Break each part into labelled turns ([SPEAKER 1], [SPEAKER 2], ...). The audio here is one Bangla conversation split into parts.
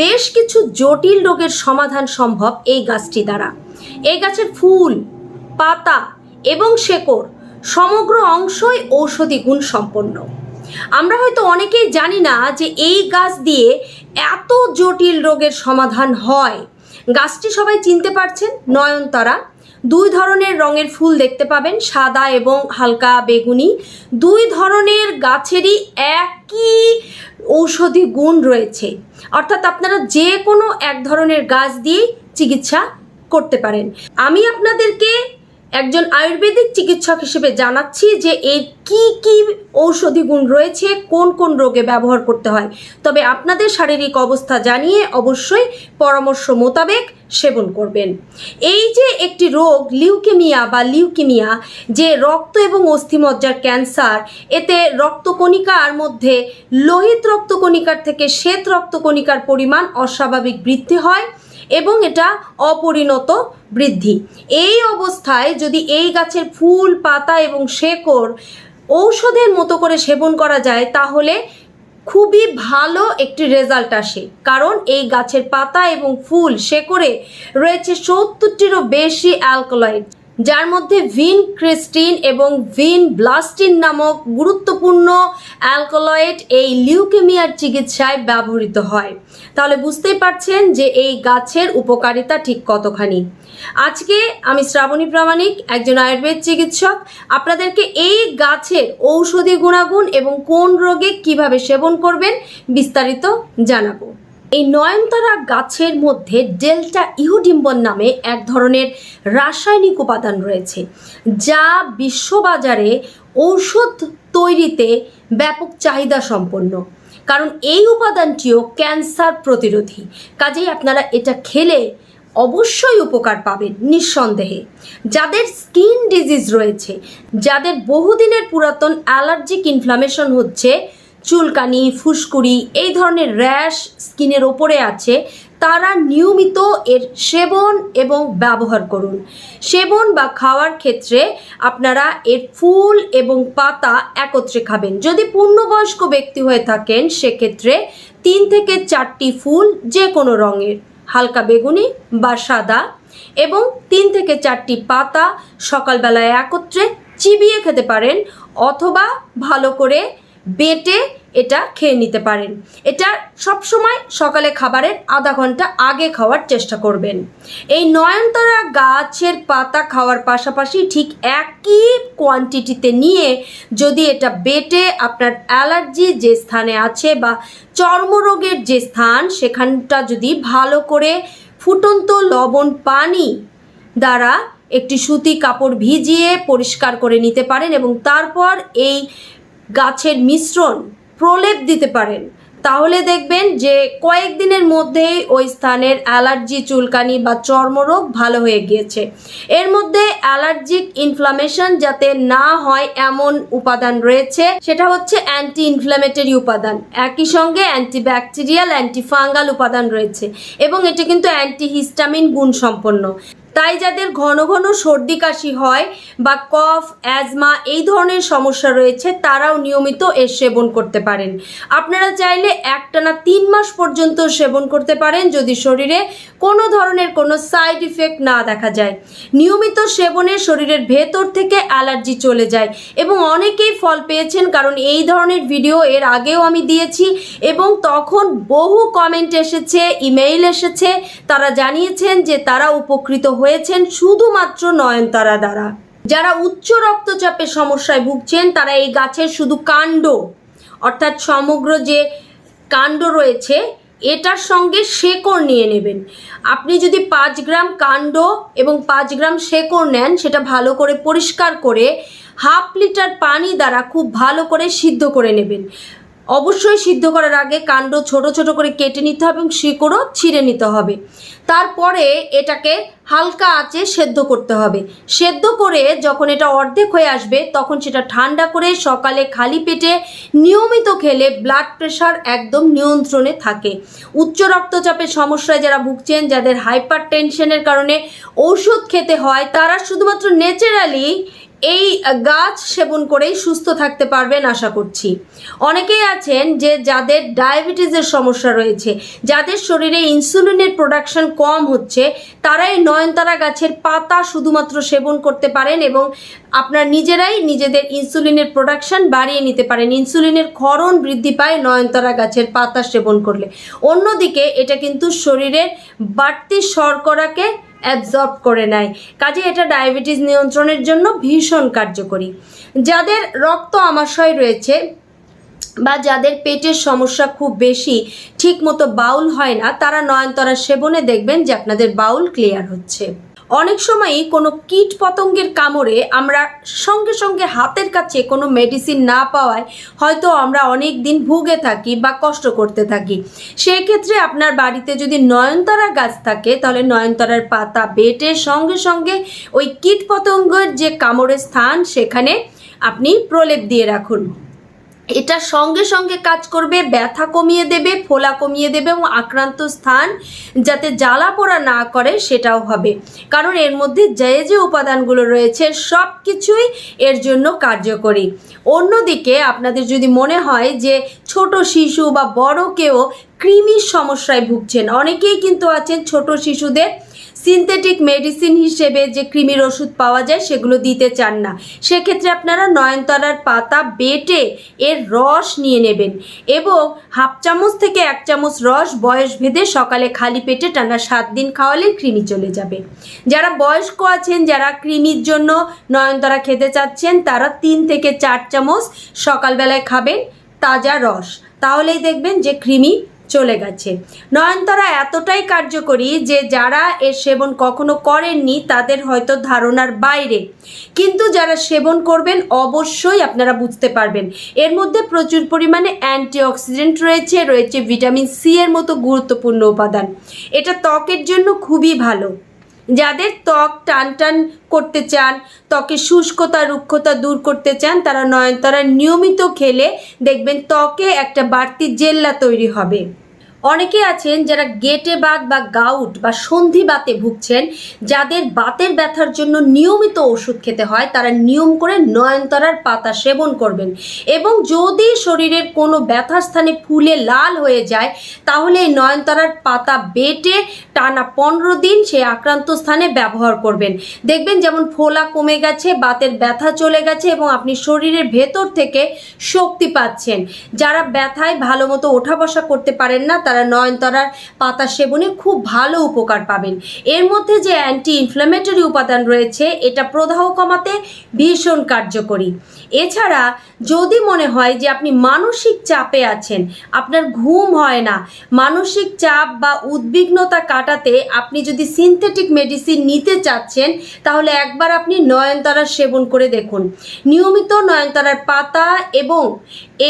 [SPEAKER 1] বেশ কিছু জটিল রোগের সমাধান সম্ভব এই গাছটি দ্বারা। এই গাছের ফুল, পাতা এবং শেকড় সমগ্র অংশই ঔষধি গুণ সম্পন্ন। আমরা হয়তো অনেকেই জানি না যে এই গাছ দিয়ে এত জটিল রোগের সমাধান হয়। গাছটি সবাই চিনতে পারছেন, নয়নতারা। দুই ধরনের রঙের ফুল দেখতে পাবেন, সাদা এবং হালকা বেগুনি। দুই ধরনের গাছেরই একই ঔষধি গুণ রয়েছে, অর্থাৎ আপনারা যে কোনো এক ধরনের গাছ দিয়েই চিকিৎসা করতে পারেন। আমি আপনাদেরকে একজন আয়ুর্বেদিক চিকিৎসক হিসেবে জানাচ্ছি যে এর কি কি ঔষধি গুণ রয়েছে, কোন কোন রোগে ব্যবহার করতে হয়। তবে আপনাদের শারীরিক অবস্থা জানিয়ে অবশ্যই পরামর্শ মোতাবেক সেবন করবেন। এই যে একটি রোগ লিউকেমিয়া, যে রক্ত এবং অস্থিমজ্জার ক্যান্সার, এতে রক্তকণিকার মধ্যে লোহিত রক্তকণিকার থেকে শ্বেত রক্তকণিকার পরিমাণ অস্বাভাবিক বৃদ্ধি হয় এবং এটা অপরিণত বৃদ্ধি। এই অবস্থায় যদি এই গাছের ফুল, পাতা এবং শেকড় ঔষধের মতো করে সেবন করা যায় তাহলে খুবই ভালো একটি রেজাল্ট আসে। কারণ এই গাছের পাতা এবং ফুল, শেকড়ে রয়েছে 70টিরও বেশি অ্যালকালয়েড, যার মধ্যে ভিনক্রিস্টিন এবং ভিনব্লাস্টিন নামক গুরুত্বপূর্ণ অ্যালকালয়েড এই লিউকেমিয়ার চিকিৎসায় ব্যবহৃত হয়। তাহলে বুঝতেই পারছেন যে এই গাছের উপকারিতা ঠিক কতখানি। আজকে আমি শ্রাবণী প্রামাণিক, একজন আয়ুর্বেদ চিকিৎসক, আপনাদেরকে এই গাছের ঔষধি গুণাগুণ এবং কোন রোগে কিভাবে সেবন করবেন বিস্তারিত জানাবো। এই নয়নতারা গাছের মধ্যে ডেল্টা ইহুডিম্বন নামে এক ধরনের রাসায়নিক উপাদান রয়েছে, যা বিশ্ববাজারে ঔষধ তৈরিতে ব্যাপক চাহিদা সম্পন্ন। কারণ এই উপাদানটিও ক্যান্সার প্রতিরোধী। কাজেই আপনারা এটা খেলে অবশ্যই উপকার পাবেন নিঃসন্দেহে। যাদের স্কিন ডিজিজ রয়েছে, যাদের বহুদিনের পুরাতন অ্যালার্জিক ইনফ্লামেশন হচ্ছে, চুলকানি, ফুসকুড়ি, এই ধরনের র্যাশ স্কিনের ওপরে আছে, তারা নিয়মিত এর সেবন এবং ব্যবহার করুন। সেবন বা খাওয়ার ক্ষেত্রে আপনারা এর ফুল এবং পাতা একত্রে খাবেন। যদি পূর্ণবয়স্ক ব্যক্তি হয়ে থাকেন সেক্ষেত্রে 3 থেকে 4টি ফুল যে কোনো রঙের, হালকা বেগুনি বা সাদা, এবং 3 থেকে 4টি পাতা সকালবেলায় একত্রে চিবিয়ে খেতে পারেন, অথবা ভালো করে বেটে এটা খেয়ে নিতে পারেন। এটা সবসময় সকালে খাবারের আধা ঘন্টা আগে খাওয়ার চেষ্টা করবেন। এই নয়নতারা গাছের পাতা খাওয়ার পাশাপাশি ঠিক একই কোয়ান্টিটিতে নিয়ে যদি এটা বেটে আপনার অ্যালার্জি যে স্থানে আছে বা চর্মরোগের যে স্থান, সেখানটা যদি ভালো করে ফুটন্ত লবণ পানি দ্বারা একটি সুতি কাপড় ভিজিয়ে পরিষ্কার করে নিতে পারেন এবং তারপর এই গাছের মিশ্রণ প্রলেপ দিতে পারেন, তাহলে দেখবেন যে কয়েকদিনের মধ্যেই ওই স্থানের অ্যালার্জি, চুলকানি বা চর্মরোগ ভালো হয়ে গিয়েছে। এর মধ্যে অ্যালার্জিক ইনফ্লামেশন যাতে না হয় এমন উপাদান রয়েছে, সেটা হচ্ছে অ্যান্টি ইনফ্ল্যামেটরি উপাদান, একই সঙ্গে অ্যান্টিব্যাকটেরিয়াল, অ্যান্টিফাঙ্গাল উপাদান রয়েছে এবং এটা কিন্তু অ্যান্টিহিস্টামিন গুণ সম্পন্ন। তাই যাদের ঘন ঘন সর্দি কাশি হয় বা কফ, অ্যাজমা এই ধরনের সমস্যা রয়েছে, তারাও নিয়মিত এর সেবন করতে পারেন। আপনারা চাইলে একটানা 3 মাস পর্যন্ত সেবন করতে পারেন যদি শরীরে কোনো ধরনের কোনো সাইড ইফেক্ট না দেখা যায়। নিয়মিত সেবনে শরীরের ভেতর থেকে অ্যালার্জি চলে যায় এবং অনেকেই ফল পেয়েছেন, কারণ এই ধরনের ভিডিও এর আগেও আমি দিয়েছি এবং তখন বহু কমেন্ট এসেছে, ইমেইল এসেছে, তারা জানিয়েছেন যে তারা উপকৃত হয়েছেন শুধুমাত্র নয়নতারা দ্বারা। যারা উচ্চ রক্তচাপের সমস্যায় ভুগছেন তারা এই গাছের শুধু কাণ্ড, অর্থাৎ সমগ্র যে কাণ্ড রয়েছে এটার সঙ্গে শেকড় নিয়ে নেবেন। আপনি যদি 5 গ্রাম কাণ্ড এবং 5 গ্রাম শেকড় নেন, সেটা ভালো করে পরিষ্কার করে ½ লিটার পানি দ্বারা খুব ভালো করে সিদ্ধ করে নেবেন। অবশ্যই সিদ্ধ করার আগে কাণ্ড ছোট ছোট করে কেটে নিতে হবে এবং শিকড়ও ছিঁড়ে নিতে হবে। তারপরে এটাকে হালকা আঁচে সেদ্ধ করতে হবে। সেদ্ধ করে যখন এটা অর্ধেক হয়ে আসবে তখন সেটা ঠান্ডা করে সকালে খালি পেটে নিয়মিত খেলে ব্লাড প্রেশার একদম নিয়ন্ত্রণে থাকে। উচ্চ রক্তচাপের সমস্যায় যারা ভুগছেন, যাদের হাইপার টেনশনের কারণে ওষুধ খেতে হয়, তারা শুধুমাত্র ন্যাচারালি এই গাছ সেবন করেই সুস্থ থাকতে পারবেন আশা করছি। অনেকেই আছেন যে যাদের ডায়াবেটিসের সমস্যা রয়েছে, যাদের শরীরে ইনসুলিনের প্রোডাকশন কম হচ্ছে, তারা এই নয়নতারা গাছের পাতা শুধুমাত্র সেবন করতে পারেন এবং আপনার নিজেরাই নিজেদের ইনসুলিনের প্রোডাকশন বাড়িয়ে নিতে পারেন। ইনসুলিনের ক্ষরণ বৃদ্ধি পায় নয়নতারা গাছের পাতা সেবন করলে। অন্যদিকে এটা কিন্তু শরীরের বাড়তি শর্করাকে অ্যাবজর্ব করে নেয়, কাজে এটা ডায়াবেটিস নিয়ন্ত্রণের জন্য ভীষণ কার্যকরী। যাদের রক্ত আমাশয় রয়েছে বা যাদের পেটের সমস্যা খুব বেশি, ঠিকমতো বাউল হয় না, তারা নয়নতারা সেবনে দেখবেন যে আপনাদের বাউল ক্লিয়ার হচ্ছে। অনেক সময়ই কোনো কীট পতঙ্গের কামড়ে আমরা সঙ্গে সঙ্গে হাতের কাছে কোনো মেডিসিন না পাওয়ায় হয়তো আমরা অনেক দিন ভুগে থাকি বা কষ্ট করতে থাকি। সেক্ষেত্রে আপনার বাড়িতে যদি নয়নতারা গাছ থাকে, তাহলে নয়নতারার পাতা বেটে সঙ্গে সঙ্গে ওই কীট পতঙ্গের যে কামড়ের স্থান সেখানে আপনি প্রলেপ দিয়ে রাখুন। এটা সঙ্গে সঙ্গে কাজ করবে, ব্যথা কমিয়ে দেবে, ফোলা কমিয়ে দেবে এবং আক্রান্ত স্থান যাতে জ্বালা পোড়া না করে সেটাও হবে, কারণ এর মধ্যে যে উপাদানগুলো রয়েছে সব কিছুই এর জন্য কার্যকরী। অন্যদিকে আপনাদের যদি মনে হয় যে ছোট শিশু বা বড় কেউ কৃমির সমস্যায় ভুগছেন, অনেকেই কিন্তু আছেন ছোট শিশুদের সিনথেটিক মেডিসিন হিসেবে যে কৃমির ওষুধ পাওয়া যায় সেগুলো দিতে চান না, সেক্ষেত্রে আপনারা নয়নতারার পাতা বেটে এর রস নিয়ে নেবেন এবং হাফ চামচ থেকে 1 চামচ রস বয়স ভেদে সকালে খালি পেটে টানা 7 দিন খাওয়ালে কৃমি চলে যাবে। যারা বয়স্ক আছেন, যারা কৃমির জন্য নয়নতারা খেতে চাচ্ছেন, তারা 3 থেকে 4 চামচ সকালবেলায় খাবেন তাজা রস, তাহলেই দেখবেন যে কৃমি চলে গেছে। নয়নতারা এতটাই কার্যকরী যে যারা এর সেবন কখনো করেননি তাদের হয়তো ধারণার বাইরে, কিন্তু যারা সেবন করবেন অবশ্যই আপনারা বুঝতে পারবেন। এর মধ্যে প্রচুর পরিমাণে অ্যান্টিঅক্সিডেন্ট রয়েছে ভিটামিন সি এর মতো গুরুত্বপূর্ণ উপাদান। এটা ত্বকের জন্য খুবই ভালো। যাদের ত্বক টান টান করতে চান, ত্বকের শুষ্কতা রুক্ষতা দূর করতে চান, তারা নয়নতারা নিয়মিত খেলে দেখবেন ত্বকে একটা বাড়তি জেল্লা তৈরি হবে। অনেকে আছেন যারা গেটে বাত বা গাউট বা সন্ধিবাতে ভুগছেন, যাদের বাতের ব্যথার জন্য নিয়মিত ওষুধ খেতে হয়, তারা নিয়ম করে নয়নতারার পাতা সেবন করবেন এবং যদি শরীরের কোনো ব্যথা স্থানে ফুলে লাল হয়ে যায়, তাহলে এই নয়নতারার পাতা বেটে টানা 15 দিন সেই আক্রান্ত স্থানে ব্যবহার করবেন। দেখবেন যেমন ফোলা কমে গেছে, বাতের ব্যথা চলে গেছে এবং আপনি শরীরের ভেতর থেকে শক্তি পাচ্ছেন। যারা ব্যথায় ভালো মতো ওঠা বসা করতে পারেন না, তারা নয়নতারার পাতা সেবনে খুব ভালো উপকার পাবেন। এর মধ্যে যে অ্যান্টি ইনফ্ল্যামেটরি উপাদান রয়েছে, এটা প্রদাহ কমাতে ভীষণ কার্যকরী। এছাড়া যদি মনে হয় যে আপনি মানসিক চাপে আছেন, আপনার ঘুম হয় না, মানসিক চাপ বা উদ্বিগ্নতা কাটাতে আপনি যদি সিনথেটিক মেডিসিন নিতে চাচ্ছেন, তাহলে একবার আপনি নয়নতারা সেবন করে দেখুন। নিয়মিত নয়নতারার পাতা এবং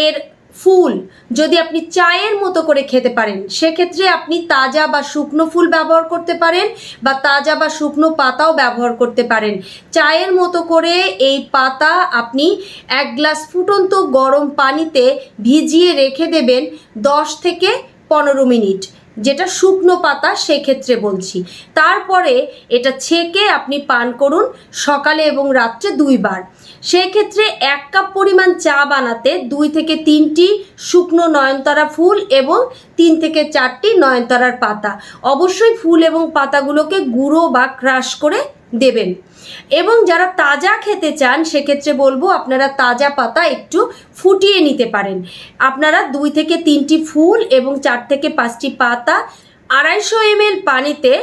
[SPEAKER 1] এর ফুল যদি আপনি চায়ের মতো করে খেতে পারেন, সেক্ষেত্রে আপনি তাজা বা শুকনো ফুল ব্যবহার করতে পারেন বা তাজা বা শুকনো পাতাও ব্যবহার করতে পারেন। চায়ের মতো করে এই পাতা আপনি 1 গ্লাস ফুটন্ত গরম পানিতে ভিজিয়ে রেখে দেবেন 10 থেকে 15 মিনিট, যেটা শুকনো পাতা সেক্ষেত্রে বলছি। তারপরে এটা ছেঁকে আপনি পান করুন সকালে এবং রাত্রে 2 বার। সেক্ষেত্রে 1 কাপ পরিমাণ চা বানাতে 2 থেকে 3টি শুকনো নয়নতারা ফুল এবং 3 থেকে 4টি নয়নতারার পাতা, অবশ্যই ফুল এবং পাতাগুলোকে গুঁড়ো বা ক্রাশ করে দেবেন। এবং যারা তাজা খেতে চান, সেক্ষেত্রে বলবো আপনারা তাজা পাতা একটু ফুটিয়ে নিতে পারেন। আপনারা 2 থেকে 3টি ফুল এবং 4 থেকে 5টি পাতা 250 ml পানিতে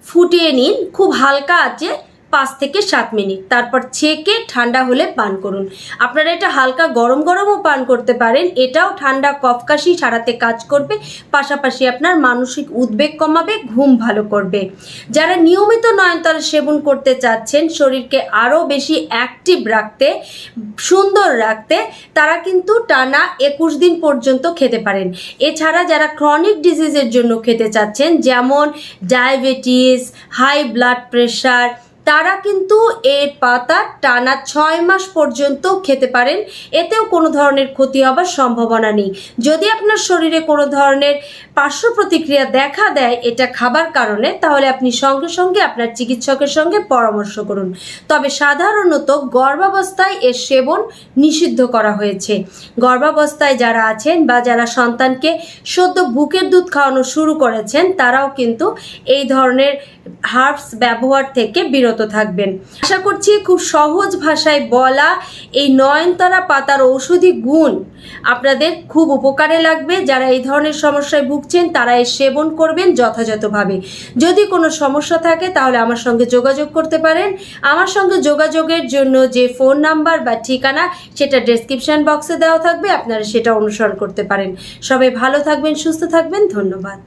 [SPEAKER 1] ফুটিয়ে নিন খুব হালকা আঁচে 5 থেকে 7 মিনিট, তারপর ছেঁকে ঠান্ডা হলে পান করুন। আপনারা এটা হালকা গরম গরমও পান করতে পারেন, এটাও ঠান্ডা কফ কাশি সারাতে কাজ করবে, পাশাপাশি আপনার মানসিক উদ্বেগ কমাবে, ঘুম ভালো করবে। যারা নিয়মিত নয়নতারা সেবন করতে চাচ্ছেন শরীরকে আরও বেশি অ্যাক্টিভ রাখতে, সুন্দর রাখতে, তারা কিন্তু টানা 21 দিন পর্যন্ত খেতে পারেন। এছাড়া যারা ক্রনিক ডিজিজের জন্য খেতে চাচ্ছেন, যেমন ডায়াবেটিস, হাই ব্লাড প্রেশার, তারা কিন্তু এর পাতা টানা 6 মাস পর্যন্ত খেতে পারেন, এতেও কোনো ধরনের ক্ষতি হবার সম্ভাবনা নেই। যদি আপনার শরীরে কোনো ধরনের পার্শ্ব প্রতিক্রিয়া দেখা দেয় এটা খাবার কারণে, তাহলে আপনি সঙ্গে সঙ্গে আপনার চিকিৎসকের সঙ্গে পরামর্শ করুন। তবে সাধারণত গর্ভাবস্থায় এর সেবন নিষিদ্ধ করা হয়েছে। গর্ভাবস্থায় যারা আছেন বা যারা সন্তানকে সদ্য বুকের দুধ খাওয়ানো শুরু করেছেন তারাও কিন্তু এই ধরনের হার্বস ব্যবহার থেকে বিরত থাকবেন। আশা করছি খুব সহজ ভাষায় বলা এই নয়নতারা পাতার ঔষধি গুণ আপনাদের খুব উপকারে লাগবে। যারা এই ধরনের সমস্যায় ভুগছেন তারা এর সেবন করবেন যথাযথভাবে। যদি কোনো সমস্যা থাকে তাহলে আমার সঙ্গে যোগাযোগ করতে পারেন। আমার সঙ্গে যোগাযোগের জন্য যে ফোন নাম্বার বা ঠিকানা সেটা ডেসক্রিপশন বক্সে দেওয়া থাকবে, আপনারা সেটা অনুসরণ করতে পারেন। সবাই ভালো থাকবেন, সুস্থ থাকবেন, ধন্যবাদ।